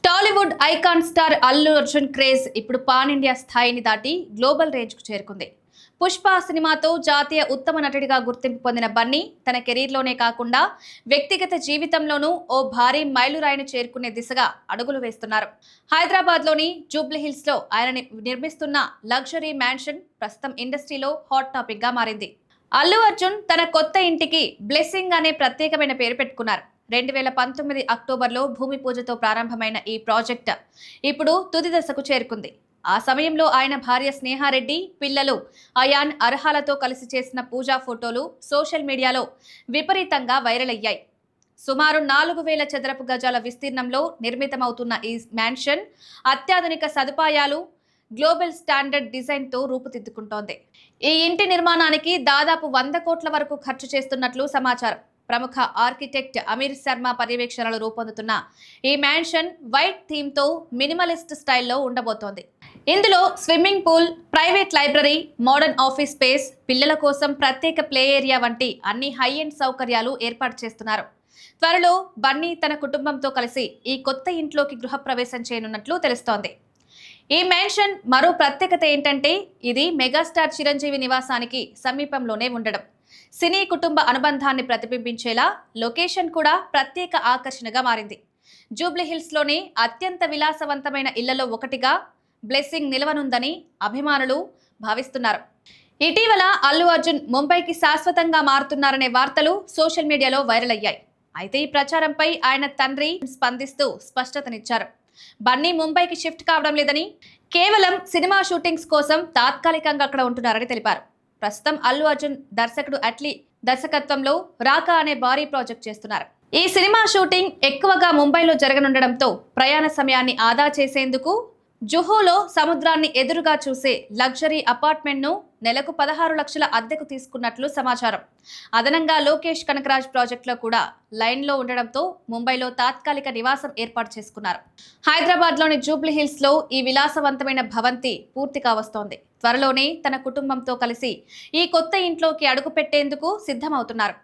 Tollywood icon star Allu Arjun craze ఇప్పుడు pan India స్థాయిని దాటి గ్లోబల్ రేంజ్ కు చేరుకుంది. పుష్ప సినిమాతో జాతీయ ఉత్తమ నటుడిగా గుర్తింపు పొందిన బన్నీ తన కెరీర్లోనే కాకుండా వ్యక్తిగత జీవితంలోనూ ఓ భారీ మైలురాయిని చేరుకునే దిశగా అడుగులు వేస్తున్నారు. హైదరాబాద్లోని జూబ్లీహిల్స్ లో ఆయన నిర్మిస్తున్న లగ్జరీ మ్యాన్షన్ ప్రస్తుతం ఇండస్ట్రీలో హాట్ టాపిక్ గా మారింది. అల్లు అర్జున్ తన కొత్త ఇంటికి బ్లెస్సింగ్ అనే ప్రత్యేకమైన పేరు పెట్టుకున్నారు. 2019 అక్టోబర్లో భూమి పూజతో ప్రారంభమైన ఈ ప్రాజెక్ట్ ఇప్పుడు తుది దశకు చేరుకుంది. ఆ సమయంలో ఆయన భార్య స్నేహారెడ్డి, పిల్లలు అయాన్, అర్హాలతో కలిసి చేసిన పూజా ఫోటోలు సోషల్ మీడియాలో విపరీతంగా వైరల్ అయ్యాయి. సుమారు 4000 చదరపు గజాల విస్తీర్ణంలో నిర్మితమవుతున్న ఈ మ్యాన్షన్ అత్యాధునిక సదుపాయాలు, గ్లోబల్ స్టాండర్డ్ డిజైన్తో రూపుదిద్దుకుంటోంది. ఈ ఇంటి నిర్మాణానికి దాదాపు 100 కోట్ల వరకు ఖర్చు చేస్తున్నట్లు సమాచారం. ప్రముఖ ఆర్కిటెక్ట్ అమీర్ శర్మ పర్యవేక్షణలో రూపొందుతున్న ఈ మ్యాన్షన్ వైట్ థీమ్ తో మినిమలిస్ట్ స్టైల్లో ఉండబోతోంది. ఇందులో swimming pool, private library, modern office space, పిల్లల కోసం ప్రత్యేక ప్లే ఏరియా వంటి అన్ని హై ఎండ్ సౌకర్యాలు ఏర్పాటు చేస్తున్నారు. త్వరలో బన్నీ తన కుటుంబంతో కలిసి ఈ కొత్త ఇంట్లోకి గృహప్రవేశం చేయనున్నట్లు తెలుస్తోంది. ఈ మ్యాన్షన్ మరో ప్రత్యేకత ఏంటంటే ఇది మెగాస్టార్ చిరంజీవి నివాసానికి సమీపంలోనే ఉండడం. సినీ కుటుంబ అనుబంధాన్ని ప్రతిబింబించేలా లొకేషన్ కూడా ప్రత్యేక ఆకర్షణగా మారింది. జూబ్లీహిల్స్లోని అత్యంత విలాసవంతమైన ఇళ్లలో ఒకటిగా బ్లెస్సింగ్ నిలవనుందని అభిమానులు భావిస్తున్నారు. ఇటీవల అల్లు అర్జున్ ముంబైకి శాశ్వతంగా మారుతున్నారనే వార్తలు సోషల్ మీడియాలో వైరల్ అయ్యాయి. అయితే ఈ ప్రచారంపై ఆయన తండ్రి స్పందిస్తూ స్పష్టతనిచ్చారు. బన్నీ ముంబైకి షిఫ్ట్ కావడం లేదని, కేవలం సినిమా షూటింగ్స్ కోసం తాత్కాలికంగా అక్కడ ఉంటున్నారని తెలిపారు. ప్రస్తుతం అల్లు అర్జున్ దర్శకుడు అట్లీ దర్శకత్వంలో రాకా అనే భారీ ప్రాజెక్ట్ చేస్తున్నారు. ఈ సినిమా షూటింగ్ ఎక్కువగా ముంబైలో జరగనుండడంతో ప్రయాణ సమయాన్ని ఆదా చేసేందుకు జుహూలో సముద్రాన్ని ఎదురుగా చూసే లగ్జరీ అపార్ట్మెంట్ ను నెలకు 16 లక్షల అద్దెకు తీసుకున్నట్లు సమాచారం. అదనంగా లోకేష్ కనకరాజ్ ప్రాజెక్టులో కూడా లైన్లో ఉండడంతో ముంబైలో తాత్కాలిక నివాసం ఏర్పాటు చేసుకున్నారు. హైదరాబాద్లోని జూబ్లీహిల్స్ లో ఈ విలాసవంతమైన భవంతి పూర్తి కావస్తోంది. త్వరలోనే తన కుటుంబంతో కలిసి ఈ కొత్త ఇంట్లోకి అడుగు పెట్టేందుకు సిద్ధమవుతున్నారు.